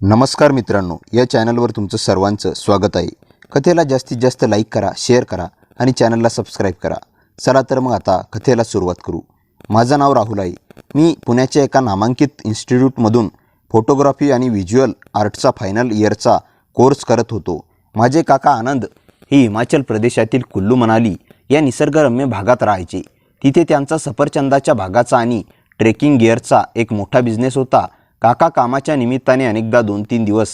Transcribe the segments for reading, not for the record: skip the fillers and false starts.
नमस्कार मित्रांनो, या चॅनलवर तुमचं सर्वांचं स्वागत आहे। कथेला जास्तीत जास्त लाईक करा, शेअर करा आणि चॅनलला सबस्क्राईब करा। चला तर मग आता कथेला सुरुवात करू। माझं नाव राहुल आहे। मी पुण्याच्या एका नामांकित इन्स्टिट्यूटमधून फोटोग्राफी आणि व्हिज्युअल आर्टचा फायनल इयरचा कोर्स करत होतो। माझे काका आनंद हे हिमाचल प्रदेशातील कुल्लू मनाली या निसर्गरम्य भागात राहायचे। तिथे त्यांचा सफरचंदाच्या बागाचा आणि ट्रेकिंग गिअरचा एक मोठा बिझनेस होता। काका कामाच्या निमित्ताने अनेकदा 2-3 दिवस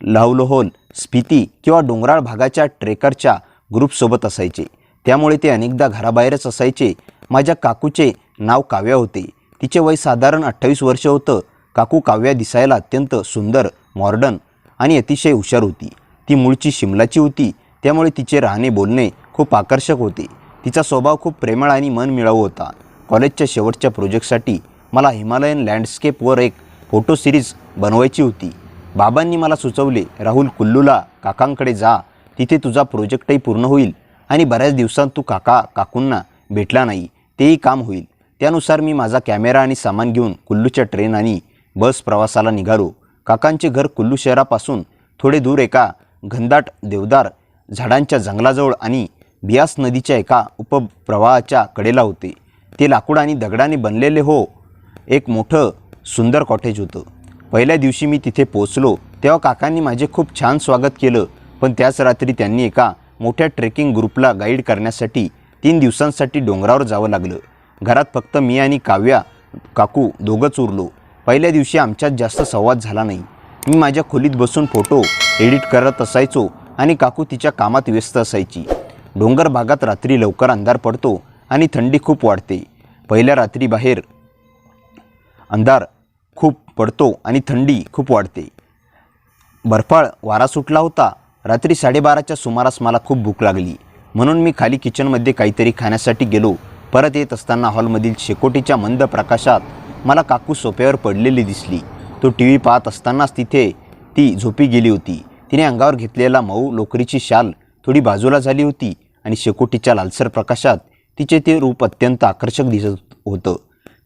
लाहौल, स्पिती किंवा डोंगराळ भागाच्या ट्रेकरच्या ग्रुपसोबत असायचे। त्यामुळे ते अनेकदा घराबाहेरच असायचे। माझ्या काकूचे नाव काव्या होते। तिचे वय साधारण 28 वर्ष होतं। काकू काव्या दिसायला अत्यंत सुंदर, मॉडर्न आणि अतिशय हुशार होती। ती मूळची शिमलाची होती, त्यामुळे तिचे राहणे बोलणे खूप आकर्षक होते। तिचा स्वभाव खूप प्रेमळ आणि मनमिळावू होता। कॉलेजच्या शेवटच्या प्रोजेक्टसाठी मला हिमालयन लँडस्केपवर एक फोटो सिरीज बनवायची होती। बाबांनी मला सुचवले, राहुल, कुल्लूला काकांकडे जा, तिथे तुझा प्रोजेक्टही पूर्ण होईल आणि बऱ्याच दिवसांत तू काकूंना भेटला नाही, तेही काम होईल। त्यानुसार मी माझा कॅमेरा आणि सामान घेऊन कुल्लूच्या ट्रेन आणि बस प्रवासाला निघालो। काकांचे घर कुल्लू शहरापासून थोडे दूर एका घनदाट देवदार झाडांच्या जंगलाजवळ आणि बियास नदीच्या एका उपप्रवाहाच्या कडेला होते। ते लाकूड आणि दगडाने बनलेले एक मोठं सुंदर कॉटेज होतं। पहिल्या दिवशी मी तिथे पोहोचलो तेव्हा काकांनी माझे खूप छान स्वागत केलं, पण त्याच रात्री त्यांनी एका मोठ्या ट्रेकिंग ग्रुपला गाईड करण्यासाठी 3 दिवसांसाठी डोंगरावर जावं लागलं। घरात फक्त मी आणि काकू दोघंच उरलो। पहिल्या दिवशी आमच्यात जास्त संवाद झाला नाही। मी माझ्या खोलीत बसून फोटो एडिट करत असायचो आणि काकू तिच्या कामात व्यस्त असायची। डोंगर भागात रात्री लवकर अंधार पडतो आणि थंडी खूप वाढते। पहिल्या रात्री बाहेर अंधार खूप पडतो आणि थंडी खूप वाढते। बर्फाळ वारा सुटला होता। रात्री 12:30च्या सुमारास मला खूप भूक लागली, म्हणून मी खाली किचनमध्ये काहीतरी खाण्यासाठी गेलो। परत येत असताना हॉलमधील शेकोटीच्या मंद प्रकाशात मला काकू सोफ्यावर पडलेली दिसली। तो टी व्ही पाहत असतानाच तिथे ती झोपी गेली होती। तिने अंगावर घेतलेला मऊ लोकरीची शाल थोडी बाजूला झाली होती आणि शेकोटीच्या लालसर प्रकाशात तिचे ते रूप अत्यंत आकर्षक दिसत होतं।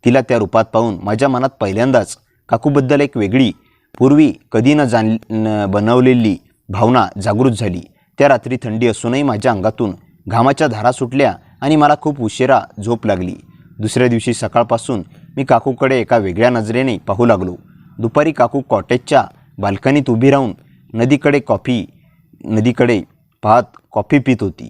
तिला त्या रूपात पाहून माझ्या मनात पहिल्यांदाच काकूबद्दल एक वेगळी, पूर्वी कधी न बनवलेली भावना जागृत झाली। त्या रात्री थंडी असूनही माझ्या अंगातून घामाच्या धारा सुटल्या आणि मला खूप उशिरा झोप लागली। दुसऱ्या दिवशी सकाळपासून मी काकूकडे एका वेगळ्या नजरेने पाहू लागलो। दुपारी काकू कॉटेजच्या बाल्कनीत उभी राहून नदीकडे पाहत कॉफी पित होती।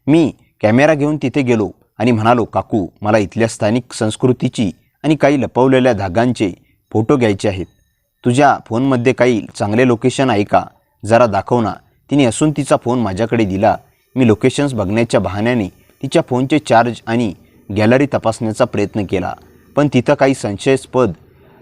मी कॅमेरा घेऊन तिथे गेलो आणि म्हणालो, काकू, मला इथल्या स्थानिक संस्कृतीची आणि काही लपवलेल्या धागांचे फोटो घ्यायचे आहेत। तुझ्या फोनमध्ये काही चांगले लोकेशन आहे का? जरा दाखव ना। तिने हसून तिचा फोन माझ्याकडे दिला। मी लोकेशन्स बघण्याच्या बहाण्याने तिच्या फोनचे चार्ज आणि गॅलरी तपासण्याचा प्रयत्न केला, पण तिथं काही संशयास्पद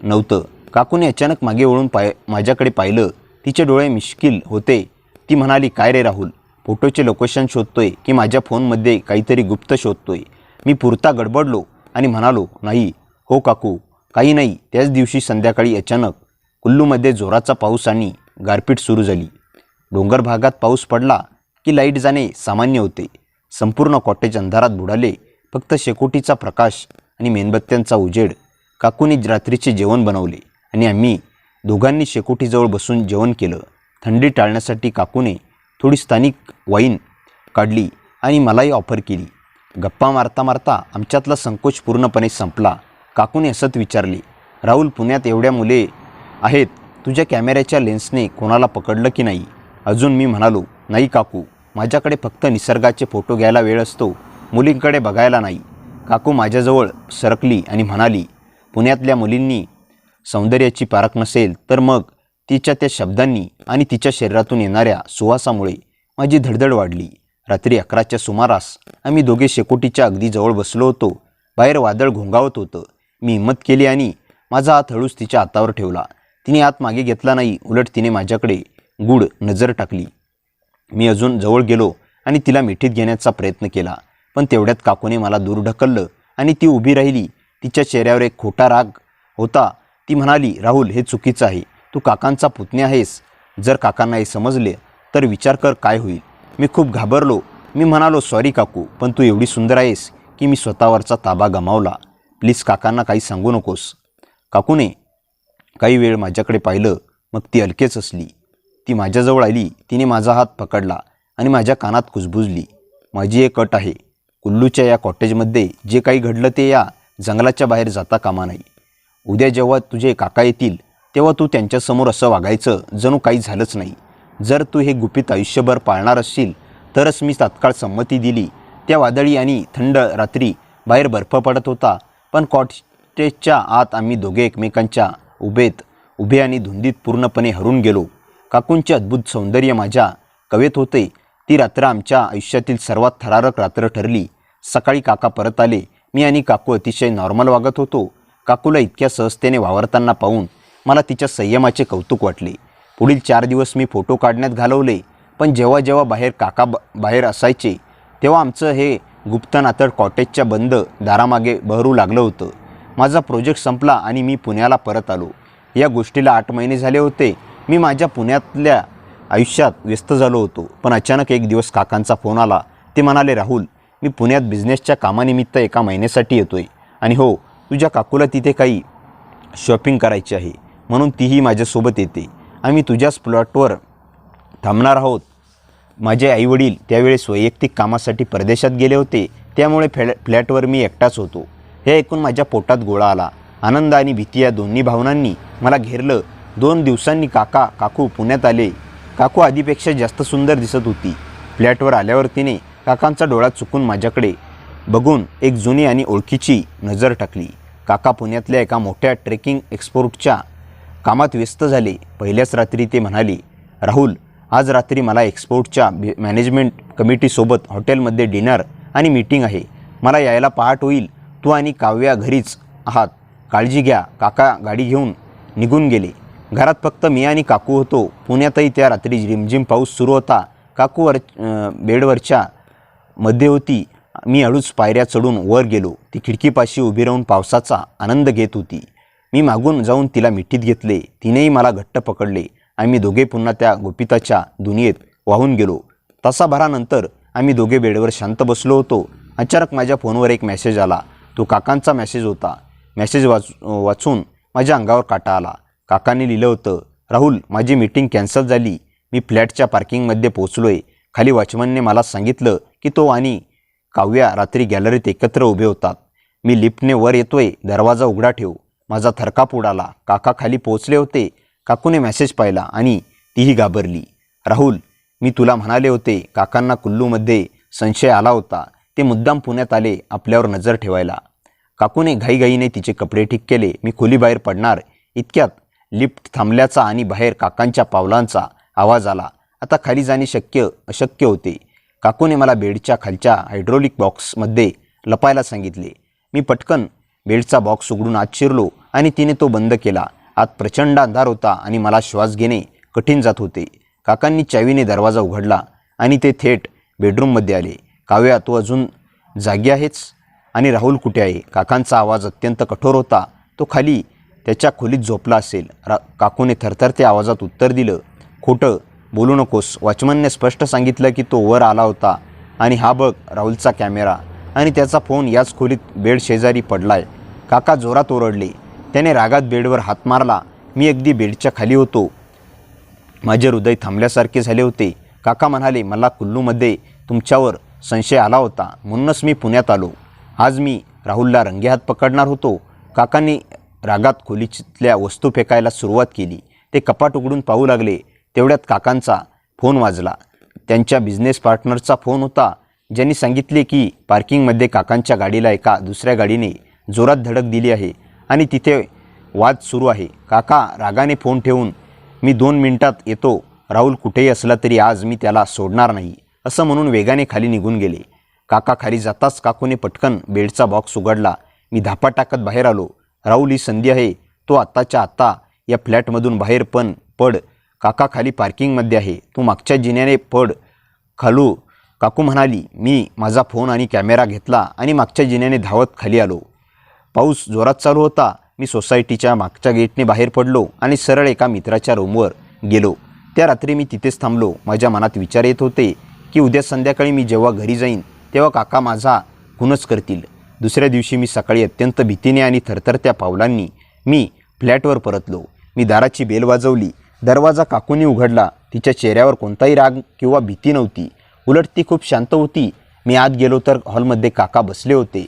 नव्हतं। काकूने अचानक मागे वळून माझ्याकडे पाहिलं। तिचे डोळे मिश्किल होते। ती म्हणाली, काय रे राहुल, फोटोचे लोकेशन शोधतोय की माझ्या फोनमध्ये काहीतरी गुप्त शोधतोय? मी पुरता गडबडलो आणि म्हणालो, नाही हो काकू, काही नाही। त्याच दिवशी संध्याकाळी अचानक कुल्लूमध्ये जोराचा पाऊस आणि गारपीट सुरू झाली। डोंगर भागात पाऊस पडला की लाईट जाणे सामान्य होते। संपूर्ण कॉटेज अंधारात बुडाले। फक्त शेकोटीचा प्रकाश आणि मेणबत्त्यांचा उजेड। काकूने रात्रीचे जेवण बनवले आणि आम्ही दोघांनी शेकोटीजवळ बसून जेवण केलं। थंडी टाळण्यासाठी काकूने थोडी स्थानिक वाईन काढली आणि मलाही ऑफर केली। गप्पा मारता मारता आमच्यातला संकोच पूर्णपणे संपला। काकूने हसत विचारले, राहुल, पुण्यात एवढ्या मुले आहेत, तुझ्या कॅमेऱ्याच्या लेन्सने कोणाला पकडलं की नाही? अजून मी म्हणालो, नाही काकू, माझ्याकडे फक्त निसर्गाचे फोटो घ्यायला वेळ असतो, मुलींकडे बघायला नाही। काकू माझ्याजवळ सरकली आणि म्हणाली, पुण्यातल्या मुलींनी सौंदर्याची पारख नसेल तर मग तिच्या त्या शब्दांनी आणि तिच्या शरीरातून येणाऱ्या सुवासामुळे माझी धडधड वाढली। रात्री 11च्या सुमारास आम्ही दोघे शेकोटीच्या अगदी जवळ बसलो होतो। बाहेर वादळ घोंगावत होतं। मी हिम्मत केली आणि माझा हात हळूच तिच्या हातावर ठेवला। तिने हात मागे घेतला नाही, उलट तिने माझ्याकडे गूढ नजर टाकली। मी अजून जवळ गेलो आणि तिला मिठीत घेण्याचा प्रयत्न केला, पण तेवढ्यात काकूने मला दूर ढकललं आणि ती उभी राहिली। तिच्या चेहऱ्यावर एक खोटा राग होता। ती म्हणाली, राहुल, हे चुकीचं आहे। तू काकांचा पुतण्या आहेस। जर काकांना हे समजले तर विचार कर काय होईल। मी खूप घाबरलो। मी म्हणालो, सॉरी काकू, पण तू एवढी सुंदर आहेस की मी स्वतःवरचा ताबा गमावला। प्लीज काकांना काही सांगू नकोस। काकूने काही वेळ माझ्याकडे पाहिलं, मग ती अलकेच असली. ती माझ्याजवळ आली. तिने माझा हात पकडला आणि माझ्या कानात कुजबुजली. माझी एक अट आहे. कुल्लूच्या या कॉटेजमध्ये जे काही घडलं ते या जंगलाच्या बाहेर जाता कामा नाही. उद्या जेव्हा तुझे काका येतील तेव्हा तू त्यांच्यासमोर असं वागायचं जणू काही झालंच नाही. जर तू हे गुपित आयुष्यभर पाळणार असशील तरच. मी तात्काळ संमती दिली. त्या वादळी आणि थंड रात्री बाहेर बर्फ पडत होता, पण कॉटेजच्या आत आम्ही दोघे एकमेकांच्या उभे आणि धुंदीत पूर्णपणे हरून गेलो. काकूंचे अद्भुत सौंदर्य माझ्या कवेत होते. ती रात्र आमच्या आयुष्यातील सर्वात थरारक रात्र ठरली. सकाळी काका परत आले. मी आणि काकू अतिशय नॉर्मल वागत होतो. काकूला इतक्या सहजतेने वावरताना पाहून मला तिच्या संयमाचे कौतुक वाटले. पुढील 4 दिवस मी फोटो काढण्यात घालवले, पण जेव्हा जेव्हा काका बाहेर असायचे तेव्हा आमचं हे गुप्त नातं कॉटेजच्या बंद दारामागे बहरू लागलं होतं. माझा प्रोजेक्ट संपला आणि मी पुण्याला परत आलो. या गोष्टीला 8 महिने झाले होते. मी माझ्या पुण्यातल्या आयुष्यात व्यस्त झालो होतो, पण अचानक एक दिवस काकांचा फोन आला. ते म्हणाले, राहुल, मी पुण्यात बिझनेसच्या कामानिमित्त 1 महिन्यासाठी येतोय आणि हो, तुझ्या काकूला तिथे काही शॉपिंग करायची आहे म्हणून तीही माझ्यासोबत येते. आम्ही तुझ्याच प्लॉटवर थांबणार आहोत. माझे आईवडील त्यावेळेस वैयक्तिक कामासाठी परदेशात गेले होते, त्यामुळे फ्लॅटवर मी एकटाच होतो. हे ऐकून माझ्या पोटात गोळा आला. आनंद आणि भीती या दोन्ही भावनांनी मला घेरलं. 2 दिवसांनी काकू पुण्यात आले. काकू आधीपेक्षा जास्त सुंदर दिसत होती. फ्लॅटवर आल्यावर तिने काकांचा डोळा चुकून माझ्याकडे बघून एक जुनी आणि ओळखीची नजर टाकली. काका पुण्यातल्या एका मोठ्या ट्रेकिंग एक्सपोर्टच्या कामात व्यस्त झाले. पहिल्याच रात्री ते म्हणाले, राहुल, आज रात्री मला एक्सपोर्टच्या मॅनेजमेंट कमिटीसोबत हॉटेलमध्ये डिनर आणि मीटिंग आहे. मला यायला पहाट होईल. तू आणि काव्या घरीच आहात. काळजी घ्या. काका गाडी घेऊन निघून गेले. घरात फक्त मी आणि काकू होतो. पुण्यातही त्या रात्री रिमझिम पाऊस सुरू होता. काकू बेडवरच्या मध्ये होती. मी हळूच पायऱ्या चढून वर गेलो. ती खिडकीपाशी उभी राहून पावसाचा आनंद घेत होती. मी मागून जाऊन तिला मिठीत घेतले. तिनेही मला घट्ट पकडले. आम्ही दोघे पुन्हा त्या गुपिताच्या दुनियेत वाहून गेलो. तासाभरानंतर आम्ही दोघे बेडवर शांत बसलो होतो. अचानक माझ्या फोनवर एक मेसेज आला. तो काकांचा मेसेज होता. मेसेज वाचून माझ्या अंगावर काटा आला. काकांनी लिहिलं होतं, राहुल, माझी मीटिंग कॅन्सल झाली. मी फ्लॅटच्या पार्किंगमध्ये पोहोचलोय. खाली वॉचमनने मला सांगितलं की तो आणि काव्या रात्री गॅलरीत एकत्र उभे होतात. मी लिफ्टने वर येतोय. दरवाजा उघडा ठेव. माझा थरकाप उडाला. काका खाली पोहोचले होते. काकूने मेसेज पाहिला आणि तीही घाबरली. राहुल, मी तुला म्हणाले होते, काकांना कुल्लूमध्ये संशय आला होता. ते मुद्दाम पुण्यात आले आपल्यावर नजर ठेवायला. काकूने घाईघाईने तिचे कपडे ठीक केले. मी खोलीबाहेर पडणार इतक्यात लिफ्ट थांबल्याचा आणि बाहेर काकांच्या पावलांचा आवाज आला. आता खाली जाणे अशक्य होते. काकूने मला बेडच्या खालच्या हायड्रोलिक बॉक्समध्ये लपायला सांगितले. मी पटकन बेडचा बॉक्स उघडून आत शिरलो आणि तिने तो बंद केला. आत प्रचंड अंधार होता आणि मला श्वास घेणे कठीण जात होते. काकांनी चावीने दरवाजा उघडला आणि ते थेट बेडरूममध्ये आले. काव्या, तू अजून जागी आहेस? आणि राहुल कुठे आहे? काकांचा आवाज अत्यंत कठोर होता. तो खाली त्याच्या खोलीत झोपला असेल. काकूने थरथरत्या आवाजात उत्तर दिलं, खोटं बोलू नकोस. वॉचमनने स्पष्ट सांगितलं की तो वर आला होता आणि हा बघ राहुलचा कॅमेरा आणि त्याचा फोन याच खोलीत बेड शेजारी पडलाय. काका जोरात ओरडले. त्याने रागात बेडवर हात मारला. मी अगदी बेडच्या खाली होतो. माझे हृदय थांबल्यासारखे झाले होते. काका म्हणाले, मला कुल्लूमध्ये तुमच्यावर संशय आला होता म्हणूनच मी पुण्यात आलो. आज मी राहुलला रंगेहात पकडणार होतो. काकांनी रागात खोलीतल्या वस्तू फेकायला सुरुवात केली. ते कपाट उघडून पाहू लागले. तेवढ्यात काकांचा फोन वाजला. त्यांच्या बिझनेस पार्टनरचा फोन होता, ज्यांनी सांगितले की पार्किंगमध्ये काकांच्या गाडीला एका दुसऱ्या गाडीने जोरात धडक दिली आहे आणि तिथे वाद सुरू आहे. काका रागाने फोन ठेवून, मी 2 मिनिटात येतो. राहुल कुठेही असला तरी आज मी त्याला सोडणार नाही, असं म्हणून वेगाने खाली निघून गेले. काका खाली जाताच काकूने पटकन बेडचा बॉक्स उघडला. मी धापा टाकत बाहेर आलो. राहुल, ही संधी आहे. तो आत्ताच्या आत्ता या फ्लॅटमधून बाहेर पड. काका खाली पार्किंगमध्ये आहे. तू मागच्या जिन्याने पड. खालू, काकू म्हणाली. मी माझा फोन आणि कॅमेरा घेतला आणि मागच्या जिन्याने धावत खाली आलो. पाऊस जोरात चालू होता. मी सोसायटीच्या मागच्या गेटने बाहेर पडलो आणि सरळ एका मित्राच्या रूमवर गेलो. त्या रात्री मी तिथेच थांबलो. माझ्या मनात विचार येत होते की उद्या संध्याकाळी मी जेव्हा घरी जाईन तेव्हा काका माझा खूनच करतील. दुसऱ्या दिवशी मी सकाळी अत्यंत भीतीने आणि थरथरत्या पावलांनी मी फ्लॅटवर परतलो. मी दाराची बेल वाजवली. दरवाजा काकूनी उघडला. तिच्या चेहऱ्यावर कोणताही राग किंवा भीती नव्हती. उलट ती खूप शांत होती. मी आत गेलो तर हॉलमध्ये काका बसले होते.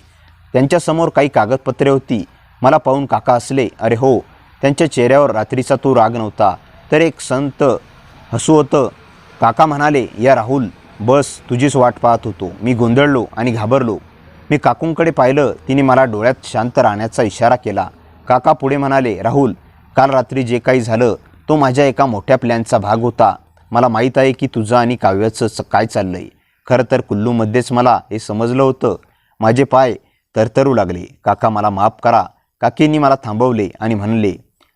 त्यांच्यासमोर काही कागदपत्रे होती. मला पाहून काका हसले. अरे हो. त्यांच्या चेहऱ्यावर रात्रीचा तो राग नव्हता, तर एक संत हसू होतं. काका म्हणाले, या राहुल बस, तुझीच वाट पाहत होतो. मी गोंधळलो आणि घाबरलो. मी काकूंकडे पाहिलं. तिने मला डोळ्यात शांत राहण्याचा इशारा केला. काका पुढे म्हणाले, राहुल, काल रात्री जे काही झालं तो माझ्या एका मोठ्या प्लॅनचा भाग होता. मला माहीत आहे की तुझं आणि काव्याचं काय चाललं आहे. खरं तर कुल्लूमध्येच मला हे समजलं होतं. माझे पाय तरतरू लागले. काका, मला माफ करा. काकींनी मला थांबवले आणि म्हणले,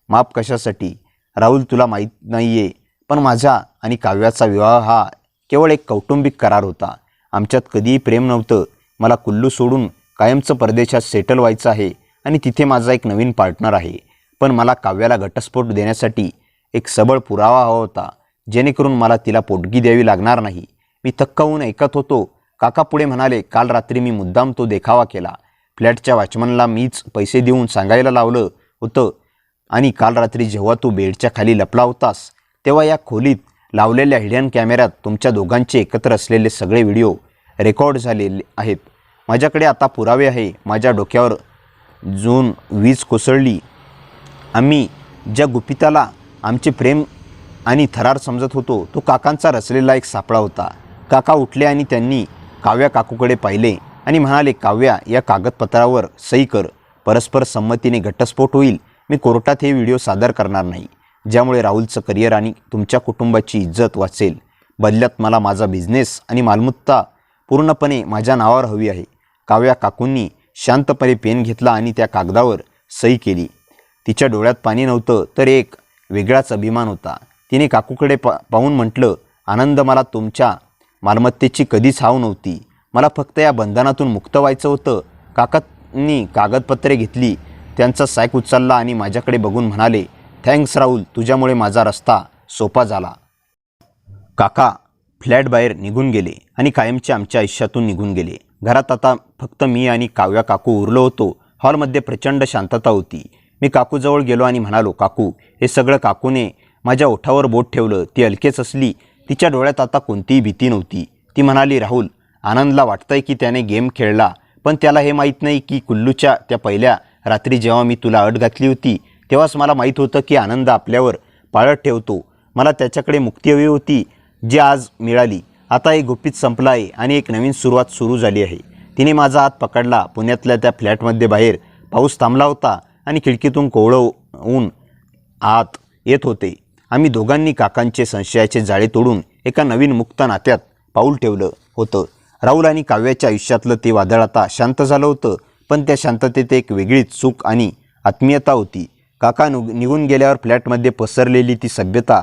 माफ कशासाठी राहुल, तुला माहीत नाही आहे, पण माझा आणि काव्याचा विवाह हा केवळ एक कौटुंबिक करार होता. आमच्यात कधीही प्रेम नव्हतं. मला कुल्लू सोडून कायमचं परदेशात सेटल व्हायचं आहे आणि तिथे माझा एक नवीन पार्टनर आहे. पण मला काव्याला घटस्फोट देण्यासाठी एक सबळ पुरावा हवा होता, जेणेकरून मला तिला पोटगी द्यावी लागणार नाही. मी थक्क होऊन ऐकत होतो. काका पुढे म्हणाले, काल रात्री मी मुद्दाम तो देखावा केला. फ्लॅटच्या वॉचमनला मीच पैसे देऊन सांगायला लावलं होतं. आणि काल रात्री जेव्हा तू बेडच्या खाली लपला होतास, तेव्हा या खोलीत लावलेल्या हिडन कॅमेऱ्यात तुमच्या दोघांचे एकत्र असलेले सगळे व्हिडिओ रेकॉर्ड झालेले आहेत. माझ्याकडे आता पुरावे आहे. माझ्या डोक्यावर जून वीज कोसळली. आम्ही ज्या गुपिताला आमचे प्रेम आणि थरार समजत होतो, तो काकांचा रचलेला एक सापळा होता. काका उठले आणि त्यांनी काव्या काकूकडे पाहिले आणि म्हणाले, काव्या, या कागदपत्रावर सही कर. परस्पर संमतीने घटस्फोट होईल. मी कोर्टात हे व्हिडिओ सादर करणार नाही, ज्यामुळे राहुलचं करिअर आणि तुमच्या कुटुंबाची इज्जत वाचेल. बदल्यात मला माझा बिझनेस आणि मालमत्ता पूर्णपणे माझ्या नावावर हवी आहे. काव्या काकूंनी शांतपणे पेन घेतला आणि त्या कागदावर सही केली. तिच्या डोळ्यात पाणी नव्हतं, तर एक वेगळाच अभिमान होता. तिने काकूकडे पाहून म्हटलं, आनंद, मला तुमच्या मालमत्तेची कधीच हाव नव्हती. मला फक्त या बंधनातून मुक्त व्हायचं होतं. काकांनी कागदपत्रे घेतली, त्यांचा सॅक उचलला आणि माझ्याकडे बघून म्हणाले, थँक्स राहुल, तुझ्यामुळे माझा रस्ता सोपा झाला. काका फ्लॅट बाहेर निघून गेले आणि कायमच्या आमच्या आयुष्यातून निघून गेले. घरात आता फक्त मी आणि काव्या काकू उरलो होतो. हॉलमध्ये प्रचंड शांतता होती. मी काकूजवळ गेलो आणि म्हणालो, काकू, हे सगळं काकूने माझ्या ओठावर बोट ठेवलं. ती हलकेच असली. तिच्या डोळ्यात आता कोणतीही भीती नव्हती. ती म्हणाली, राहुल, आनंदला वाटतंय की त्याने गेम खेळला, पण त्याला हे माहीत नाही की कुल्लूच्या त्या पहिल्या रात्री जेव्हा मी तुला अट घातली होती, तेव्हाच मला माहीत होतं की आनंद आपल्यावर पाळत ठेवतो. मला त्याच्याकडे मुक्ती हवी होती, जी आज मिळाली. आता एक गुपित संपलं आहे आणि एक नवीन सुरुवात सुरू झाली आहे. तिने माझा हात पकडला. पुण्यातल्या त्या फ्लॅटमध्ये बाहेर पाऊस थांबला होता आणि खिडकीतून कोवळं ऊन आत येत होते. आम्ही दोघांनी काकांचे संशयाचे जाळे तोडून एका नवीन मुक्त नात्यात पाऊल ठेवलं होतं. राहुल आणि काव्याच्या आयुष्यातलं ते वादळ आता शांत झालं होतं, पण त्या शांततेत एक वेगळीच सुख आणि आत्मीयता होती. काका निघून गेल्यावर फ्लॅटमध्ये पसरलेली ती सभ्यता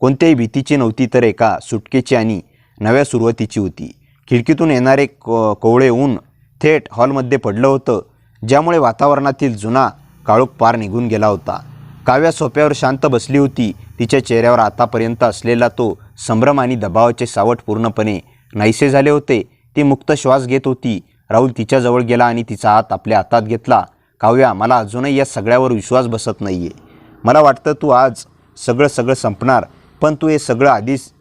कोणत्याही भीतीची नव्हती, तर एका सुटकेची आणि नव्या सुरुवातीची होती. खिडकीतून येणारे कोवळे ऊन थेट हॉलमध्ये पडलं होतं, ज्यामुळे वातावरणातील जुना काळोख पार निघून गेला होता. काव्या सोफ्यावर शांत बसली होती. तिच्या चेहऱ्यावर आतापर्यंत असलेला तो संभ्रम आणि दबावाचे सावट पूर्णपणे नाहीसे झाले होते. ती मुक्त श्वास घेत होती. राहुल तिच्याजवळ गेला आणि तिचा हात आपल्या हातात घेतला. काव्या, मला अजूनही या सगळ्यावर विश्वास बसत नाही आहे. मला वाटतं तू आज सगळं संपणार, पण तू हे सगळं आधीच,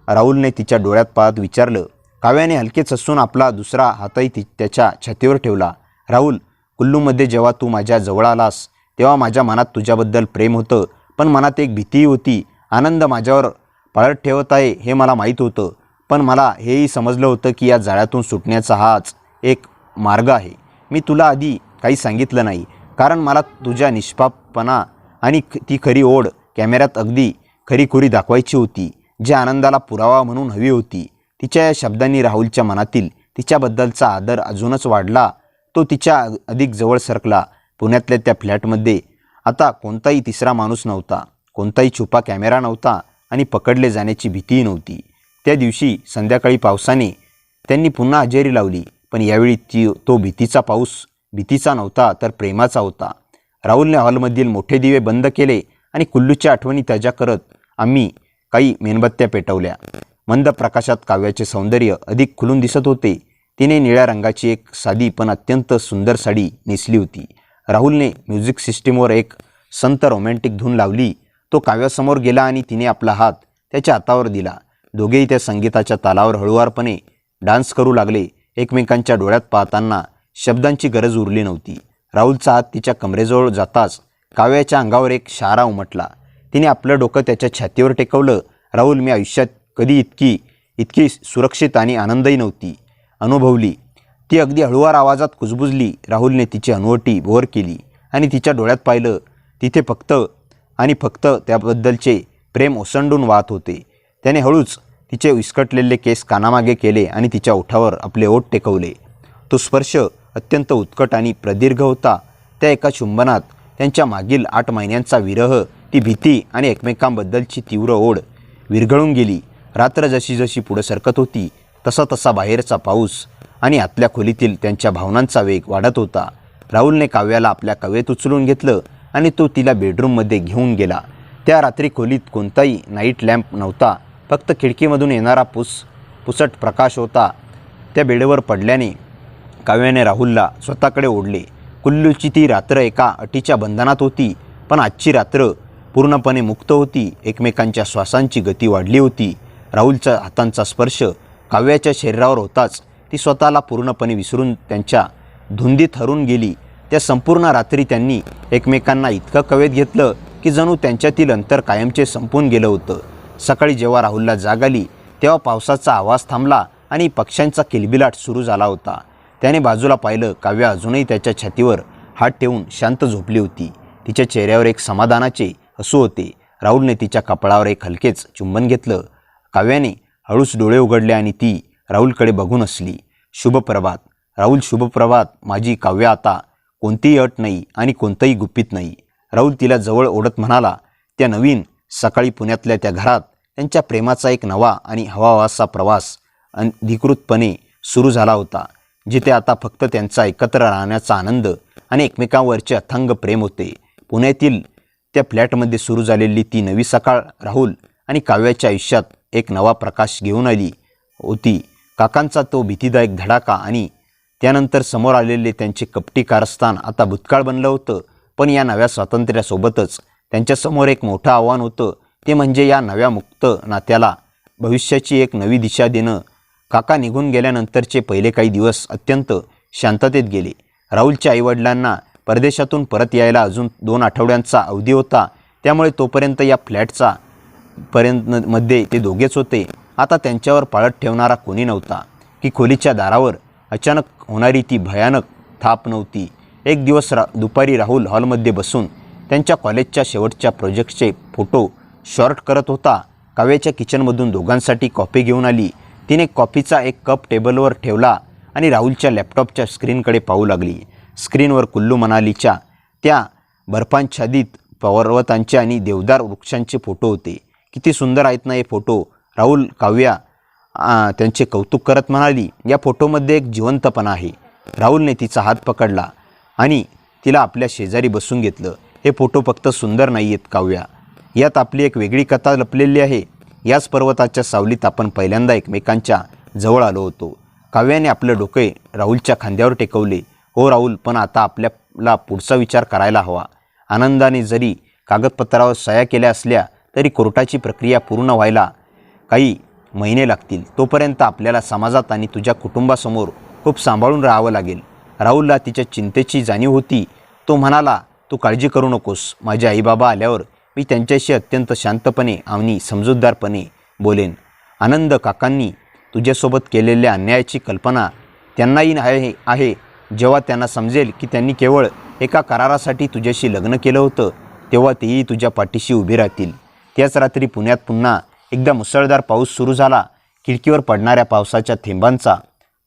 राहुलने तिच्या डोळ्यात पाहत विचारलं. काव्याने हलकेच हसून आपला दुसरा हातही त्याच्या छातीवर ठेवला. राहुल, कुल्लूमध्ये जेव्हा तू माझ्या जवळ आलास, तेव्हा माझ्या मनात तुझ्याबद्दल प्रेम होतं, पण मनात एक भीतीही होती. आनंद माझ्यावर पाळत ठेवत आहे हे मला माहीत होतं, पण मला हेही समजलं होतं की या जाळ्यातून सुटण्याचा हाच एक मार्ग आहे. मी तुला आधी काही सांगितलं नाही, कारण मला तुझ्या निष्पापपणा आणि ती खरी ओढ कॅमेऱ्यात अगदी खरीखुरी दाखवायची होती, जी आनंदाला पुरावा म्हणून हवी होती. तिच्या या शब्दांनी राहुलच्या मनातील तिच्याबद्दलचा आदर अजूनच वाढला. तो तिच्या अधिक जवळ सरकला. पुण्यातल्या त्या फ्लॅटमध्ये आता कोणताही तिसरा माणूस नव्हता, कोणताही छुपा कॅमेरा नव्हता आणि पकडले जाण्याची भीतीही नव्हती. त्या दिवशी संध्याकाळी पावसाने त्यांनी पुन्हा हजेरी लावली, पण यावेळी तो भीतीचा नव्हता, तर प्रेमाचा होता. राहुलने हॉलमधील मोठे दिवे बंद केले आणि कुल्लूच्या आठवणी ताज्या करत आम्ही काही मेणबत्त्या पेटवल्या. मंद प्रकाशात काव्याचे सौंदर्य अधिक खुलून दिसत होते. तिने निळ्या रंगाची एक साधी पण अत्यंत सुंदर साडी नेसली होती. राहुलने म्युझिक सिस्टीमवर एक संत रोमॅन्टिक धून लावली तो काव्यासमोर गेला आणि तिने आपला हात त्याच्या हातावर दिला. दोघेही त्या संगीताच्या तालावर हळुवारपणे डान्स करू लागले. एकमेकांच्या डोळ्यात पाहताना शब्दांची गरज उरली नव्हती. राहुलचा हात तिच्या कमरेजवळ जाताच काव्याच्या अंगावर एक शहारा उमटला. तिने आपलं डोकं त्याच्या छातीवर टेकवलं. राहुल, मी आयुष्यात कधी इतकी सुरक्षित आणि आनंदही नव्हती अनुभवली. ती अगदी हळुवार आवाजात कुजबुजली. राहुलने तिची हनुवटी वर केली आणि तिच्या डोळ्यात पाहिलं. तिथे फक्त त्याबद्दलचे प्रेम ओसंडून वाहत होते. त्याने हळूच तिचे विस्कटलेले केस कानामागे केले आणि तिच्या ओठावर आपले ओठ टेकवले. तो स्पर्श अत्यंत उत्कट आणि प्रदीर्घ होता. त्या एका चुंबनात त्यांच्या मागील 8 महिन्यांचा विरह, ती भीती आणि एकमेकांबद्दलची तीव्र ओढ विरघळून गेली. रात्र जशी जशी पुढे सरकत होती तसा तसा बाहेरचा पाऊस आणि आतल्या खोलीतील त्यांच्या भावनांचा वेग वाढत होता. राहुलने काव्याला आपल्या कवेत उचलून घेतलं आणि तो तिला बेडरूममध्ये घेऊन गेला. त्या रात्री खोलीत कोणताही नाईट लॅम्प नव्हता. फक्त खिडकीमधून येणारा पुसट प्रकाश होता. त्या बेडवर पडल्याने काव्याने राहुलला स्वतःकडे ओढले. कुल्लूची ती रात्र एका अटीच्या बंधनात होती, पण आजची रात्र पूर्णपणे मुक्त होती. एकमेकांच्या श्वासांची गती वाढली होती. राहुलच्या हातांचा स्पर्श काव्याच्या शरीरावर होताच ती स्वतःला पूर्णपणे विसरून त्यांच्या धुंदीत हरून गेली. त्या संपूर्ण रात्री त्यांनी एकमेकांना इतकं कवेत घेतलं की जणू त्यांच्यातील अंतर कायमचे संपून गेलं होतं. सकाळी जेव्हा राहुलला जाग आली तेव्हा पावसाचा आवाज थांबला आणि पक्ष्यांचा किलबिलाट सुरू झाला होता. त्याने बाजूला पाहिलं. काव्या अजूनही त्याच्या छातीवर हात ठेवून शांत झोपली होती. तिच्या चेहऱ्यावर एक समाधानाचे हसू होते. राहुलने तिच्या कपाळावर एक हलकेच चुंबन घेतलं. काव्याने हळूच डोळे उघडले आणि ती राहुलकडे बघून हसली. शुभप्रभात राहुल. शुभप्रभात माझी काव्या. आता कोणतीही अट नाही आणि कोणतंही गुपित नाही. राहुल तिला जवळ ओढत म्हणाला. त्या नवीन सकाळी पुण्यातल्या त्या घरात त्यांच्या प्रेमाचा एक नवा आणि हवाहवासा प्रवास अधिकृतपणे सुरू झाला होता, जिथे आता फक्त त्यांचा एकत्र राहण्याचा आनंद आणि एकमेकांवरचे अथांग प्रेम होते. पुण्यातील त्या फ्लॅटमध्ये सुरू झालेली ती नवी सकाळ राहुल आणि काव्याच्या आयुष्यात एक नवा प्रकाश घेऊन आली होती. काकांचा तो भीतीदायक धडाका आणि त्यानंतर समोर आलेले त्यांचे कपटी कारस्थान आता भूतकाळ बनलं होतं. पण या नव्या स्वातंत्र्यासोबतच त्यांच्यासमोर एक मोठं आव्हान होतं. ते म्हणजे या नव्या मुक्त नात्याला भविष्याची एक नवी दिशा देणं. काका निघून गेल्यानंतरचे पहिले काही दिवस अत्यंत शांततेत गेले. राहुलच्या आईवडिलांना परदेशातून परत यायला अजून 2 आठवड्यांचा अवधी होता. त्यामुळे तोपर्यंत या मध्ये ते दोघेच होते. आता त्यांच्यावर पाळत ठेवणारा कोणी नव्हता. की खोलीच्या दारावर अचानक होणारी ती भयानक थाप नव्हती. एक दिवस दुपारी राहुल हॉलमध्ये बसून त्यांच्या कॉलेजच्या शेवटच्या प्रोजेक्टचे फोटो शॉर्ट करत होता. काव्याच्या किचनमधून दोघांसाठी कॉफी घेऊन आली. तिने कॉफीचा एक कप टेबलवर ठेवला आणि राहुलच्या लॅपटॉपच्या स्क्रीनकडे पाहू लागली. स्क्रीनवर कुल्लू मनालीच्या त्या बर्फाच्छादित पर्वतांचे आणि देवदार वृक्षांचे फोटो होते. किती सुंदर आहेत ना हे फोटो. राहुल काव्या त्यांचे कौतुक करत म्हणाली. या फोटोमध्ये एक जिवंतपणा आहे. राहुलने तिचा हात पकडला आणि तिला आपल्या शेजारी बसून घेतलं. हे फोटो फक्त सुंदर नाही आहेत काव्या, यात आपली एक वेगळी कथा लपलेली आहे. याच पर्वताच्या सावलीत आपण पहिल्यांदा एकमेकांच्या जवळ आलो होतो. काव्याने आपलं डोके राहुलच्या खांद्यावर टेकवले. हो राहुल, पण आता आपल्याला पुढचा विचार करायला हवा. आनंदाने जरी कागदपत्रावर सह्या केल्या असल्या तरी कोर्टाची प्रक्रिया पूर्ण व्हायला काही महिने लागतील. तोपर्यंत आपल्याला समाजात आणि तुझ्या कुटुंबासमोर खूप सांभाळून राहावं लागेल. राहुलला तिच्या चिंतेची जाणीव होती. तो म्हणाला, तू काळजी करू नकोस. माझे आईबाबा आल्यावर मी त्यांच्याशी अत्यंत शांतपणे आणि समजूतदारपणे बोलेन. आनंद काकांनी तुझ्यासोबत केलेल्या अन्यायाची कल्पना त्यांनाही आहे. जेव्हा त्यांना समजेल की त्यांनी केवळ एका करारासाठी तुझ्याशी लग्न केलं होतं, तेव्हा तेही तुझ्या पाठीशी उभी राहतील. त्याच रात्री पुण्यात पुन्हा एकदा मुसळधार पाऊस सुरू झाला. खिडकीवर पडणाऱ्या पावसाच्या थेंबांचा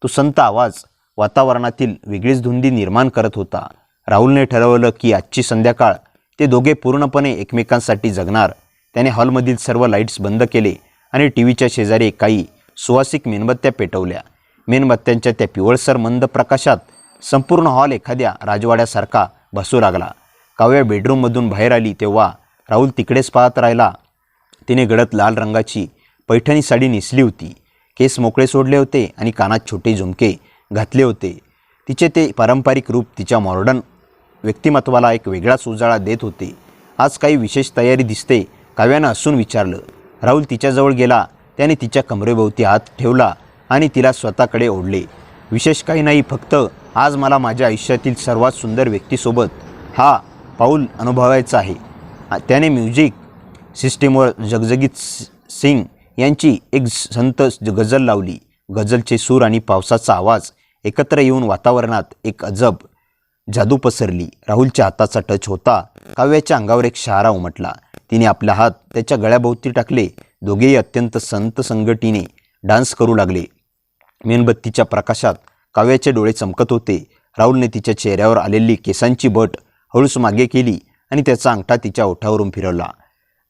तो संत आवाज वातावरणातील वेगळीच धुंदी निर्माण करत होता. राहुलने ठरवलं की आजची संध्याकाळ ते दोघे पूर्णपणे एकमेकांसाठी जगणार. त्याने हॉलमधील सर्व लाईट्स बंद केले आणि टीव्हीच्या शेजारी काही सुवासिक मेणबत्त्या पेटवल्या. मेणबत्त्यांच्या त्या पिवळसर मंद प्रकाशात संपूर्ण हॉल एखाद्या राजवाड्यासारखा भासू लागला. काव्या बेडरूममधून बाहेर आली तेव्हा राहुल तिकडेच पाहत राहिला. तिने गडद लाल रंगाची पैठणी साडी नेसली होती. केस मोकळे सोडले होते आणि कानात छोटे झुमके घातले होते. तिचे ते पारंपरिक रूप तिच्या मॉडर्न व्यक्तिमत्वाला एक वेगळाच उजाळा देत होते. आज काही विशेष तयारी दिसते काव्यानं हसून विचारलं. राहुल तिच्याजवळ गेला. त्याने तिच्या कमरेभोवती हात ठेवला आणि तिला स्वतःकडे ओढले. विशेष काही नाही, फक्त आज मला माझ्या आयुष्यातील सर्वात सुंदर व्यक्तीसोबत हा पाऊल अनुभवायचा आहे. त्याने म्युझिक सिस्टीमवर जगजीत सिंग यांची एक संत गझल लावली. गझलचे सूर आणि पावसाचा आवाज एकत्र येऊन वातावरणात एक अजब जादू पसरली. राहुलच्या हाताचा टच होता. काव्याच्या अंगावर एक शहारा उमटला. तिने आपला हात त्याच्या गळ्याभोवती टाकले. दोघेही अत्यंत संत संगतीने डान्स करू लागले. मेणबत्तीच्या प्रकाशात काव्याचे डोळे चमकत होते. राहुलने तिच्या चेहऱ्यावर आलेली केसांची बट हळूच मागे केली आणि त्याचा अंगठा तिच्या ओठावरून फिरवला.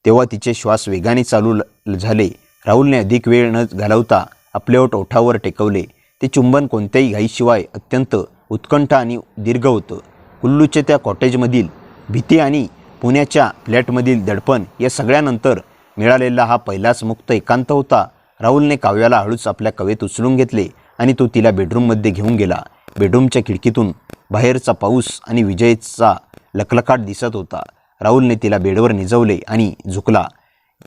तेव्हा तिचे श्वास वेगाने चालू झाले. राहुलने अधिक वेळ न घालवता आपले ओठ ओठावर टेकवले. ते चुंबन कोणत्याही घाईशिवाय अत्यंत उत्कंठ आणि दीर्घ होतं. कुल्लूच्या त्या कॉटेजमधील भीती आणि पुण्याच्या फ्लॅटमधील दडपण या सगळ्यानंतर मिळालेला हा पहिलाच मुक्त एकांत होता. राहुलने काव्याला हळूच आपल्या कवेत उचलून घेतले आणि तो तिला बेडरूममध्ये घेऊन गेला. बेडरूमच्या खिडकीतून बाहेरचा पाऊस आणि विजेचा लखलखाट दिसत होता. राहुलने तिला बेडवर निजवले आणि झुकला.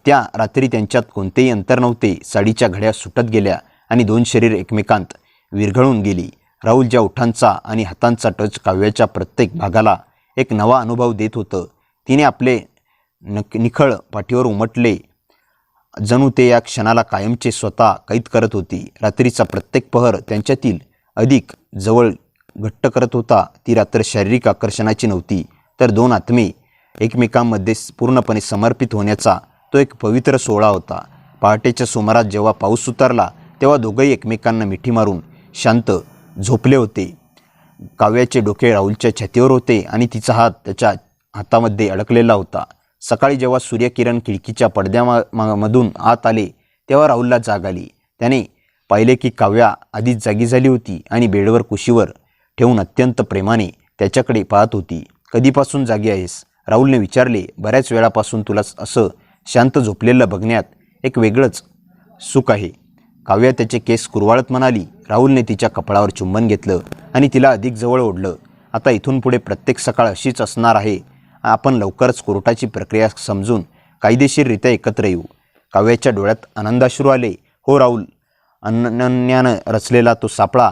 त्या रात्री त्यांच्यात कोणतेही अंतर नव्हते. साडीच्या घड्या सुटत गेल्या आणि दोन शरीर एकमेकांत विरघळून गेली. राहुलच्या ओठांचा आणि हातांचा टच काव्याच्या प्रत्येक भागाला एक नवा अनुभव देत होतं. तिने आपले निखळ पाठीवर उमटले, जणू ते या क्षणाला कायमचे स्वतः कैद करत होती. रात्रीचा प्रत्येक पहर त्यांच्यातील अधिक जवळ घट्ट करत होता. ती रात्र शारीरिक आकर्षणाची नव्हती, तर दोन आत्मे एकमेकांमध्ये पूर्णपणे समर्पित होण्याचा तो एक पवित्र सोहळा होता. पहाटेच्या सुमारास जेव्हा पाऊस उतरला तेव्हा दोघंही एकमेकांना मिठी मारून शांत झोपले होते. काव्याचे डोके राहुलच्या छातीवर होते आणि तिचा हात त्याच्या हातामध्ये अडकलेला होता. सकाळी जेव्हा सूर्यकिरण खिडकीच्या पडद्यामधून आत आले तेव्हा राहुलला जाग आली. त्याने पाहिले की काव्या आधीच जागी झाली होती आणि बेडवर कुशीवर ठेवून अत्यंत प्रेमाने त्याच्याकडे पाहत होती. कधीपासून जागी आहेस? राहुलने विचारले. बऱ्याच वेळापासून तुला असं शांत झोपलेलं बघण्यात एक वेगळंच सुख आहे, काव्या त्याचे केस कुरवाळत म्हणाली. राहुलने तिच्या कपाळावर चुंबन घेतलं आणि तिला अधिक जवळ ओढलं. आता इथून पुढे प्रत्येक सकाळ अशीच असणार आहे. आपण लवकरच कोर्टाची प्रक्रिया समजून कायदेशीररित्या एकत्र येऊ. काव्याच्या डोळ्यात आनंदाश्रू आले. हो राहुल, अनन्यानं रचलेला तो सापळा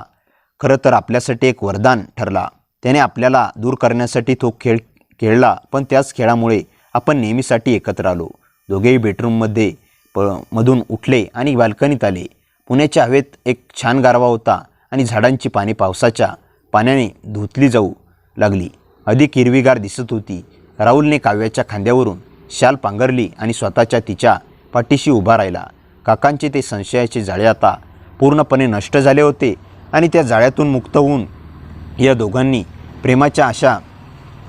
खरं तर आपल्यासाठी एक वरदान ठरला. त्याने आपल्याला दूर करण्यासाठी तो खेळ खेळला, पण त्याच खेळामुळे आपण नेहमीसाठी एकत्र आलो. दोघेही बेडरूममध्ये मधून उठले आणि बाल्कनीत आले. पुण्याच्या हवेत एक छान गारवा होता आणि झाडांची पाने पावसाच्या पाण्याने धुतली जाऊ लागली. अधिक हिरवीगार दिसत होती. राहुलने काव्याच्या खांद्यावरून शाल पांघरली आणि स्वतःच्या तिच्या पाठीशी उभा राहिला. काकांचे ते संशयाचे जाळे आता पूर्णपणे नष्ट झाले होते आणि त्या जाळ्यातून मुक्त होऊन या दोघांनी प्रेमाच्या अशा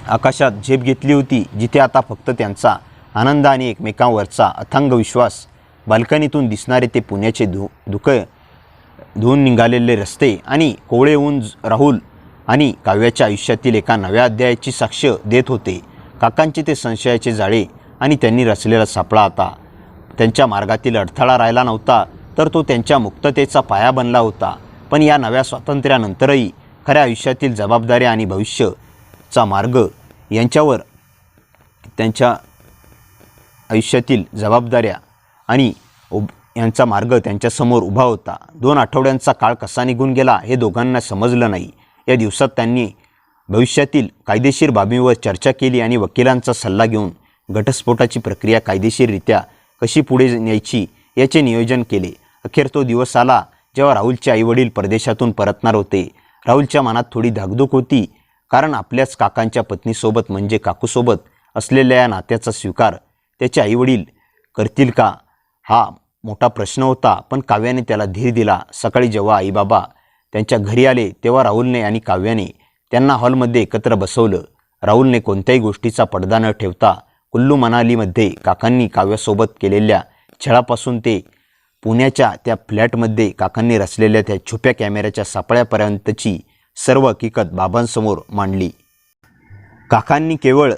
आकाशात झेप घेतली होती, जिथे आता फक्त त्यांचा आनंद आणि एकमेकांवरचा अथांग विश्वास. बाल्कनीतून दिसणारे ते पुण्याचे धुवून निघालेले रस्ते आणि कोवळे ऊन राहुल आणि काव्याच्या आयुष्यातील एका नव्या अध्यायाची साक्ष देत होते. काकांचे ते संशयाचे जाळे आणि त्यांनी रचलेला सापळा आता त्यांच्या मार्गातील अडथळा राहिला नव्हता, तर तो त्यांच्या मुक्ततेचा पाया बनला होता. पण या नव्या स्वातंत्र्यानंतरही खऱ्या आयुष्यातील जबाबदाऱ्या आणि भविष्याचा मार्ग यांच्यावर त्यांच्या आयुष्यातील जबाबदाऱ्या आणि यांचा मार्ग त्यांच्यासमोर उभा होता. 2 आठवड्यांचा काळ कसा निघून गेला हे दोघांना समजलं नाही. या दिवसात त्यांनी भविष्यातील कायदेशीर बाबींवर चर्चा केली आणि वकिलांचा सल्ला घेऊन घटस्फोटाची प्रक्रिया कायदेशीररित्या कशी पुढे न्यायची याचे नियोजन केले. अखेर तो दिवस आला जेव्हा राहुलचे आईवडील परदेशातून परतणार होते. राहुलच्या मनात थोडी धाकधूक होती, कारण आपल्याच काकांच्या पत्नीसोबत म्हणजे काकूसोबत असलेल्या या नात्याचा स्वीकार त्याचे आईवडील करतील का हा मोठा प्रश्न होता. पण काव्याने त्याला धीर दिला. सकाळी जेव्हा आईबाबा त्यांच्या घरी आले तेव्हा राहुलने आणि काव्याने त्यांना हॉलमध्ये एकत्र बसवलं. राहुलने कोणत्याही गोष्टीचा पडदा न ठेवता कुल्लू मनालीमध्ये काकांनी काव्यासोबत केलेल्या छळापासून ते पुण्याच्या त्या फ्लॅटमध्ये काकांनी रचलेल्या त्या छुप्या कॅमेऱ्याच्या सापळ्यापर्यंतची सर्व हकीकत बाबांसमोर मांडली. काकांनी केवळ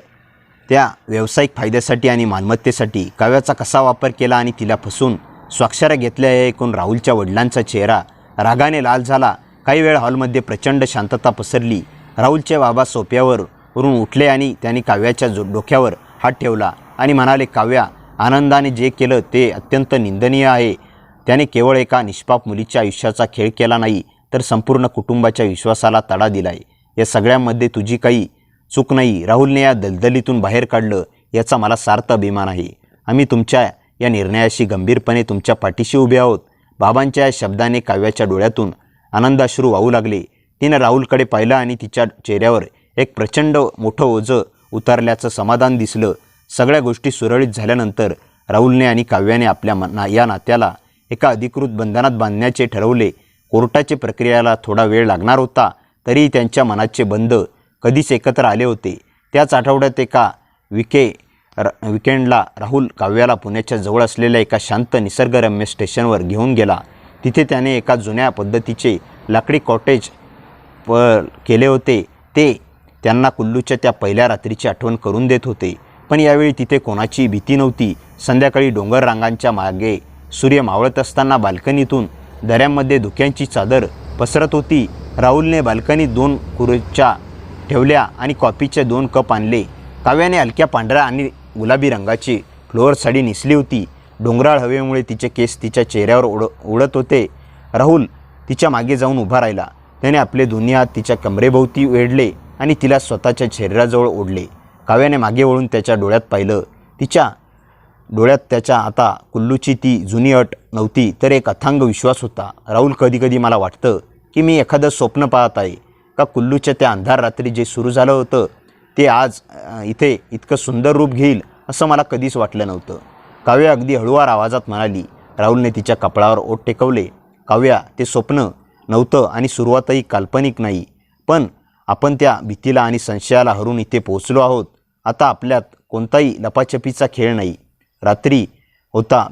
त्या व्यावसायिक फायद्यासाठी आणि मालमत्तेसाठी काव्याचा कसा वापर केला आणि तिला फसून स्वाक्षऱ्या घेतल्या हे ऐकून राहुलच्या वडिलांचा चेहरा रागाने लाल झाला. काही वेळ हॉलमध्ये प्रचंड शांतता पसरली. राहुलचे बाबा सोफ्यावरून उठले आणि त्यांनी काव्याच्या डोक्यावर हात ठेवला आणि म्हणाले, काव्या, आनंदाने जे केलं ते अत्यंत निंदनीय आहे. त्याने केवळ एका निष्पाप मुलीच्या आयुष्याचा खेळ केला नाही, तर संपूर्ण कुटुंबाच्या विश्वासाला तडा दिलाय. या सगळ्यामध्ये तुझी काही चूक नाही. राहुलने या दलदलीतून बाहेर काढलं याचा मला सार्थ अभिमान आहे. आम्ही तुमच्या या निर्णयाशी गंभीरपणे तुमच्या पाठीशी उभे आहोत. बाबांच्या या शब्दाने काव्याच्या डोळ्यातून आनंदाश्रू वाहू लागले. तिनं राहुलकडे पाहिलं आणि तिच्या चेहऱ्यावर एक प्रचंड मोठं ओझं उतरल्याचं समाधान दिसलं. सगळ्या गोष्टी सुरळीत झाल्यानंतर राहुलने आणि काव्याने आपल्या या नात्याला एका अधिकृत बंधनात बांधण्याचे ठरवले. कोर्टाची प्रक्रियेला थोडा वेळ लागणार होता, तरीही त्यांच्या मनाचे बंध कधीच एकत्र आले होते. त्याच आठवड्यात एका विकेंडला राहुल काव्याला पुण्याच्या जवळ असलेल्या एका शांत निसर्गरम्य स्टेशनवर घेऊन गेला. तिथे त्याने एका जुन्या पद्धतीचे लाकडी कॉटेज केले होते. ते त्यांना कुल्लूच्या त्या पहिल्या रात्रीची आठवण करून देत होते. पण यावेळी तिथे कोणाची भीती नव्हती. संध्याकाळी डोंगर रांगांच्या मागे सूर्य मावळत असताना बाल्कनीतून दऱ्यांमध्ये धुक्यांची चादर पसरत होती. राहुलने बाल्कनीत 2 खुर्च्या ठेवल्या आणि कॉफीचे 2 कप आणले. काव्याने हलक्या पांढऱ्या आणि गुलाबी रंगाची फ्लोअर साडी नेसली होती. डोंगराळ हवेमुळे तिचे केस तिच्या चेहऱ्यावर उडत होते. राहुल तिच्या मागे जाऊन उभा राहिला. त्याने आपले दोन्ही हात तिच्या कमरेभोवती वेढले आणि तिला स्वतःच्या चेहऱ्याजवळ ओढले. काव्याने मागे वळून त्याच्या डोळ्यात पाहिलं. तिच्या डोळ्यात त्याच्या आता कुल्लूची ती जुनी अट नव्हती, तर एक अथांग विश्वास होता. राहुल, कधीकधी मला वाटतं की मी एखादं स्वप्न पाहत आहे का कुल्लूच्या त्या अंधार रात्री जे सुरू झालं होतं ते आज इथे इतकं सुंदर रूप घेईल असं मला कधीच वाटलं नव्हतं. काव्या अगदी हळुवार आवाजात म्हणाली. राहुलने तिच्या कपाळावर ओठ टेकवले. काव्या, ते स्वप्न नव्हतं आणि सुरुवातही काल्पनिक नाही, पण आपण त्या भीतीला आणि संशयाला हरून इथे पोहोचलो आहोत. आता आपल्यात कोणताही लपाछपीचा खेळ नाही. रात्री होता.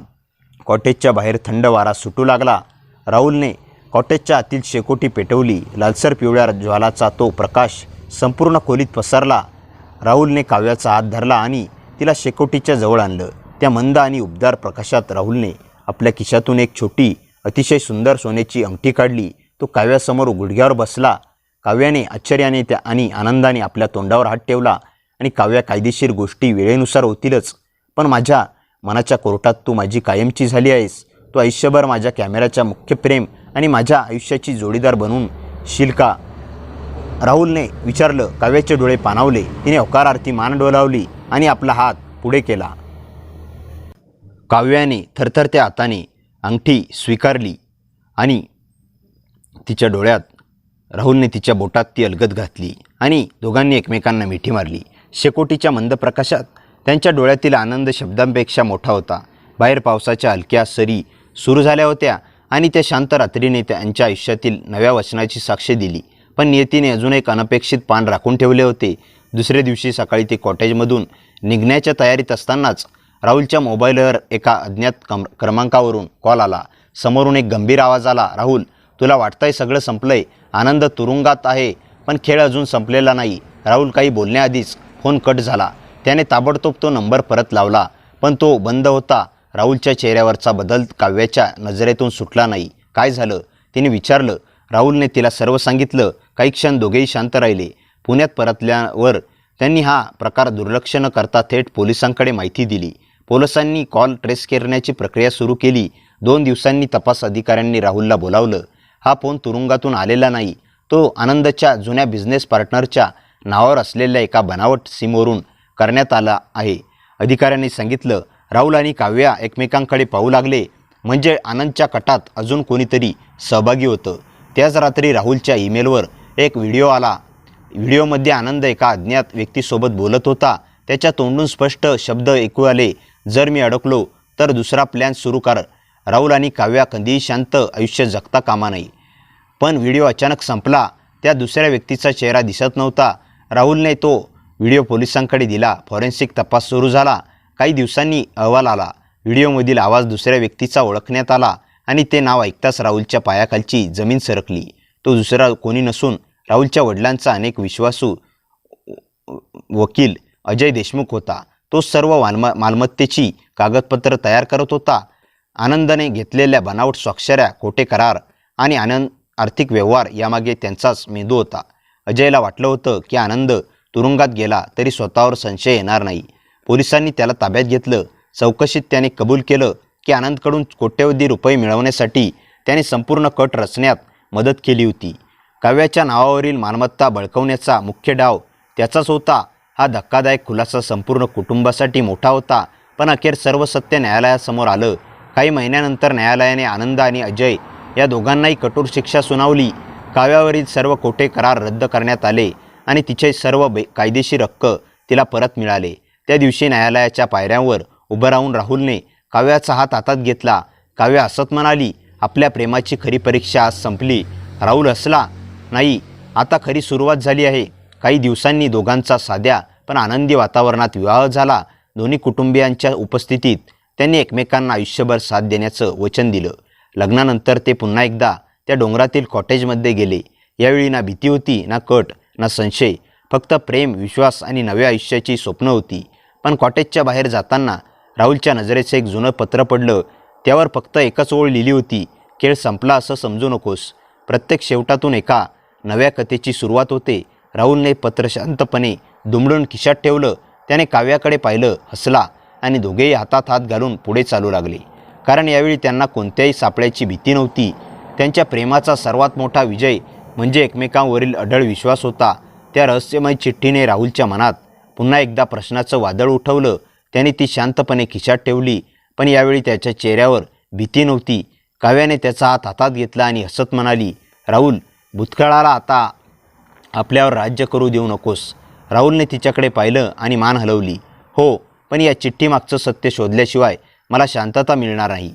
कॉटेजच्या बाहेर थंड वारा सुटू लागला. राहुलने कॉटेजच्या आतील शेकोटी पेटवली. लालसर पिवळ्या ज्वालाचा तो प्रकाश संपूर्ण खोलीत पसरला. राहुलने काव्याचा हात धरला आणि तिला शेकोटीच्या जवळ आणलं. त्या मंद आणि उबदार प्रकाशात राहुलने आपल्या खिशातून एक छोटी, अतिशय सुंदर सोन्याची अंगठी काढली. तो काव्यासमोर गुडघ्यावर बसला. काव्याने आश्चर्याने आणि आनंदाने आपल्या तोंडावर हात ठेवला. आणि काव्या, कायदेशीर गोष्टी वेळेनुसार होतीलच, पण माझ्या मनाच्या कोर्टात तू माझी कायमची झाली आहेस. तू आयुष्यभर माझ्या कॅमेऱ्याच्या मुख्य प्रेम आणि माझ्या आयुष्याची जोडीदार बनून येशील का? राहुलने विचारलं. काव्याचे डोळे पाणावले. तिने होकारार्थी मान डोलावली आणि आपला हात पुढे केला. काव्याने थरथरत्या हाताने अंगठी स्वीकारली आणि तिच्या डोळ्यात राहुलने तिच्या बोटात ती अलगद घातली आणि दोघांनी एकमेकांना मिठी मारली. शेकोटीच्या मंद प्रकाशात त्यांच्या डोळ्यातील आनंद शब्दांपेक्षा मोठा होता. बाहेर पावसाच्या हलक्या सरी सुरू झाल्या होत्या आणि त्या शांत रात्रीने त्यांच्या आयुष्यातील नव्या वचनाची साक्ष दिली. पण नियतीने अजून एक अनपेक्षित पान राखून ठेवले होते. दुसऱ्या दिवशी सकाळी ते कॉटेजमधून निघण्याच्या तयारीत असतानाच राहुलच्या मोबाईलवर एका अज्ञात क्रमांकावरून कॉल आला. समोरून एक गंभीर आवाज आला. राहुल, तुला वाटतंय सगळं संपलंय. आनंद तुरुंगात आहे, पण खेळ अजून संपलेला नाही. राहुल काही बोलण्याआधीच फोन कट झाला. त्याने ताबडतोब तो नंबर परत लावला, पण तो बंद होता. राहुलच्या चेहऱ्यावरचा बदल काव्याच्या नजरेतून सुटला नाही. काय झालं? तिने विचारलं. राहुलने तिला सर्व सांगितलं. काही क्षण दोघेही शांत राहिले. पुण्यात परतल्यावर त्यांनी हा प्रकार दुर्लक्ष न करता थेट पोलिसांकडे माहिती दिली. पोलिसांनी कॉल ट्रेस करण्याची प्रक्रिया सुरू केली. 2 दिवसांनी तपास अधिकाऱ्यांनी राहुलला बोलावलं. हा फोन तुरुंगातून आलेला नाही. तो आनंदच्या जुन्या बिझनेस पार्टनरच्या नावावर असलेल्या एका बनावट सिमवरून करण्यात आला आहे. अधिकाऱ्यांनी सांगितलं. राहुल आणि काव्या एकमेकांकडे पाहू लागले. म्हणजे आनंदच्या कटात अजून कोणीतरी सहभागी होतं. त्याच रात्री राहुलच्या ईमेलवर एक व्हिडिओ आला. व्हिडिओमध्ये आनंद एका अज्ञात व्यक्तीसोबत बोलत होता. त्याच्या तोंडून स्पष्ट शब्द ऐकू आले. जर मी अडकलो तर दुसरा प्लॅन सुरू कर. राहुल आणि काव्या कधीही शांत आयुष्य जगता कामा नाही. पण व्हिडिओ अचानक संपला. त्या दुसऱ्या व्यक्तीचा चेहरा दिसत नव्हता. राहुलने तो व्हिडिओ पोलिसांकडे दिला. फॉरेन्सिक तपास सुरू झाला. काही दिवसांनी अहवाल आला. व्हिडिओमधील आवाज दुसऱ्या व्यक्तीचा ओळखण्यात आला आणि ते नाव ऐकताच राहुलच्या पायाखालची जमीन सरकली. तो दुसरा कोणी नसून राहुलच्या वडिलांचा अनेक विश्वासू वकील अजय देशमुख होता. तो सर्व मालमत्तेची कागदपत्र तयार करत होता. आनंदाने घेतलेल्या बनावट स्वाक्षऱ्या, खोटे करार आणि आर्थिक व्यवहार यामागे त्यांचाच मेंदू होता. अजयला वाटलं होतं की आनंद तुरुंगात गेला तरी स्वतःवर संशय येणार नाही. पोलिसांनी त्याला ताब्यात घेतलं. चौकशीत त्याने कबूल केलं की आनंदकडून कोट्यवधी रुपये मिळवण्यासाठी त्याने संपूर्ण कट रचण्यात मदत केली होती. काव्याच्या नावावरील मालमत्ता बळकावण्याचा मुख्य डाव त्याचाच होता. हा धक्कादायक खुलासा संपूर्ण कुटुंबासाठी मोठा होता, पण अखेर सर्व सत्य न्यायालयासमोर आलं. काही महिन्यानंतर न्यायालयाने आनंद आणि अजय या दोघांनाही कठोर शिक्षा सुनावली. काव्यावरील सर्व खोटे करार रद्द करण्यात आले आणि तिचे सर्व कायदेशीर हक्क तिला परत मिळाले. त्या दिवशी न्यायालयाच्या पायऱ्यांवर उभं राहून राहुलने काव्याचा हात हातात घेतला. काव्या हसत म्हणाली, आपल्या प्रेमाची खरी परीक्षा आज संपली. राहुल हसला, नाही, आता खरी सुरुवात झाली आहे. काही दिवसांनी दोघांचा साध्या पण आनंदी वातावरणात विवाह झाला. दोन्ही कुटुंबियांच्या उपस्थितीत त्यांनी एकमेकांना आयुष्यभर साथ देण्याचं वचन दिलं. लग्नानंतर ते पुन्हा एकदा त्या डोंगरातील कॉटेजमध्ये गेले. यावेळी ना भीती होती, ना कट, ना संशय, फक्त प्रेम, विश्वास आणि नव्या आयुष्याची स्वप्न होती. पण कॉटेजच्या बाहेर जाताना राहुलच्या नजरेचं एक जुनं पत्र पडलं. त्यावर फक्त एकच ओळ लिहिली होती, खेळ संपला असं समजू नकोस. प्रत्येक शेवटातून एका नव्या कथेची सुरुवात होते. राहुलने पत्र शांतपणे दुमडून खिशात ठेवलं. त्याने काव्याकडे पाहिलं, हसला आणि दोघेही हातात हात घालून पुढे चालू लागले. कारण यावेळी त्यांना कोणत्याही सापळ्याची भीती नव्हती. त्यांच्या प्रेमाचा सर्वात मोठा विजय म्हणजे एकमेकांवरील अढळ विश्वास होता. त्या रहस्यमय चिठ्ठीने राहुलच्या मनात पुन्हा एकदा प्रश्नाचं वादळ उठवलं. त्याने ती शांतपणे खिशात ठेवली, पण यावेळी त्याच्या चेहऱ्यावर भीती नव्हती. काव्याने त्याचा हात हातात घेतला आणि हसत म्हणाली, राहुल, भूतकाळाला आता आपल्यावर राज्य करू देऊ नकोस. राहुलने तिच्याकडे पाहिलं आणि मान हलवली. हो, पण या चिठ्ठीमागचं सत्य शोधल्याशिवाय मला शांतता मिळणार नाही.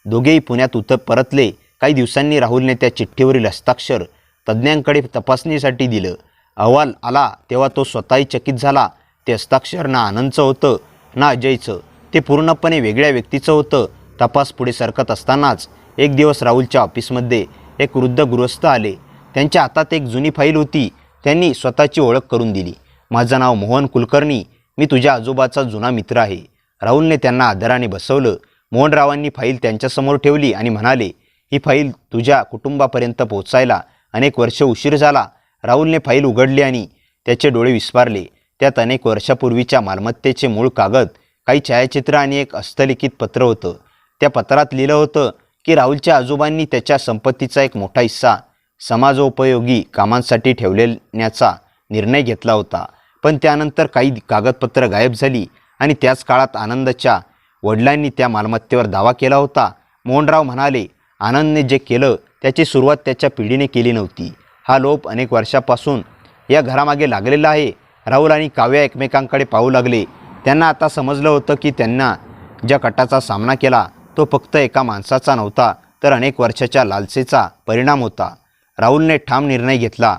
दोघेही पुण्यात परतले. काही दिवसांनी राहुलने त्या चिठ्ठीवरील हस्ताक्षर तज्ज्ञांकडे तपासणीसाठी दिलं. अहवाल आला तेव्हा तो स्वतःही चकित झाला. ते हस्ताक्षर ना आनंदचं होतं ना अजयचं. ते पूर्णपणे वेगळ्या व्यक्तीचं होतं. तपास पुढे सरकत असतानाच एक दिवस राहुलच्या ऑफिसमध्ये एक वृद्ध गृहस्थ आले. त्यांच्या हातात एक जुनी फाईल होती. त्यांनी स्वतःची ओळख करून दिली. माझं नाव मोहन कुलकर्णी, मी तुझ्या आजोबाचा जुना मित्र आहे. राहुलने त्यांना आदराने बसवलं. मोहनरावांनी फाईल त्यांच्यासमोर ठेवली आणि म्हणाले, ही फाईल तुझ्या कुटुंबापर्यंत पोहोचायला अनेक वर्ष उशीर झाला. राहुलने फाईल उघडली आणि त्याचे डोळे विस्फारले. त्यात अनेक वर्षापूर्वीच्या मालमत्तेचे मूळ कागद, काही छायाचित्र आणि एक हस्तलिखित पत्र होतं. त्या पत्रात लिहिलं होतं की राहुलच्या आजोबांनी त्याच्या संपत्तीचा एक मोठा हिस्सा समाजोपयोगी कामांसाठी ठेवण्याचा निर्णय घेतला होता. पण त्यानंतर काही कागदपत्र गायब झाली आणि त्याच काळात आनंदच्या वडिलांनी त्या मालमत्तेवर दावा केला होता. मोहनराव म्हणाले, आनंदने जे केलं त्याची सुरुवात त्याच्या पिढीने केली नव्हती. हा लोभ अनेक वर्षापासून या घरामागे लागलेला आहे. राहुल आणि काव्या एकमेकांकडे पाहू लागले. त्यांना आता समजलं होतं की त्यांना ज्या कटाचा सामना केला तो फक्त एका माणसाचा नव्हता, तर अनेक वर्षाच्या लालसेचा परिणाम होता. राहुलने ठाम निर्णय घेतला,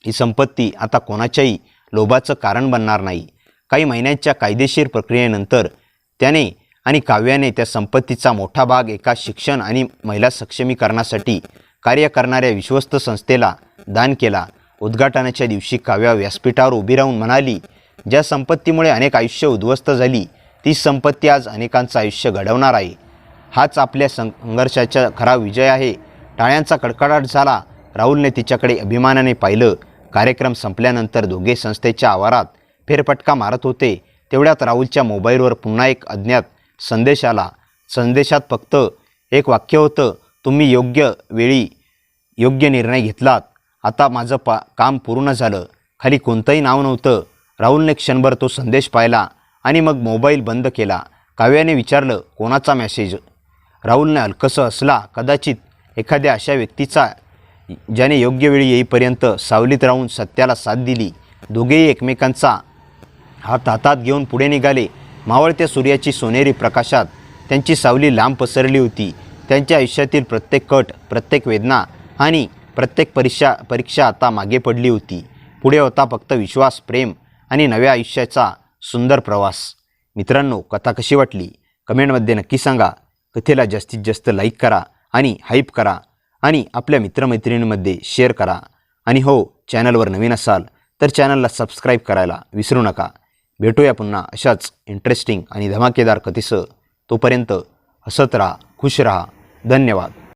ही संपत्ती आता कोणाच्याही लोभाचं कारण बनणार नाही. काही महिन्यांच्या कायदेशीर प्रक्रियेनंतर त्याने आणि काव्याने त्या संपत्तीचा मोठा भाग एका शिक्षण आणि महिला सक्षमीकरणासाठी कार्य करणाऱ्या विश्वस्त संस्थेला दान केला. उद्घाटनाच्या दिवशी काव्या व्यासपीठावर उभी राहून म्हणाली, ज्या संपत्तीमुळे अनेक आयुष्य उद्ध्वस्त झाली, तीच संपत्ती आज अनेकांचं आयुष्य घडवणार आहे. हाच आपल्या संघर्षाचा खरा विजय आहे. टाळ्यांचा कडकडाट झाला. राहुलने तिच्याकडे अभिमानाने पाहिलं. कार्यक्रम संपल्यानंतर दोघे संस्थेच्या आवारात फेरफटका मारत होते. तेवढ्यात राहुलच्या मोबाईलवर पुन्हा एक अज्ञात संदेश आला. संदेशात फक्त एक वाक्य होतं, तुम्ही योग्य वेळी योग्य निर्णय घेतलात. आता माझं काम पूर्ण झालं. खाली कोणतंही नाव नव्हतं. राहुलने क्षणभर तो संदेश पाहिला आणि मग मोबाईल बंद केला. काव्याने विचारलं, कोणाचा मेसेज? राहुलने हलकसं हसला, कदाचित एखाद्या अशा व्यक्तीचा ज्याने योग्य वेळी येईपर्यंत सावलीत राहून सत्याला साथ दिली. दोघेही एकमेकांचा हात हातात घेऊन पुढे निघाले. मावळत्या सूर्याची सोनेरी प्रकाशात त्यांची सावली लांब पसरली होती. त्यांच्या आयुष्यातील प्रत्येक कट, प्रत्येक वेदना आणि प्रत्येक परीक्षा आता मागे पडली होती. पुढे होता फक्त विश्वास, प्रेम आणि नव्या आयुष्याचा सुंदर प्रवास. मित्रांनो, कथा कशी वाटली कमेंटमध्ये नक्की सांगा. कथेला जास्तीत जास्त लाईक करा आणि हाईप करा आणि आपल्या मित्रमैत्रिणींमध्ये शेअर करा. आणि हो, चॅनलवर नवीन असाल तर चॅनलला सबस्क्राईब करायला विसरू नका. भेटूया पुन्हा अशाच इंटरेस्टिंग आणि धमाकेदार कथेसह. तोपर्यंत हसत राहा, खुश राहा. धन्यवाद.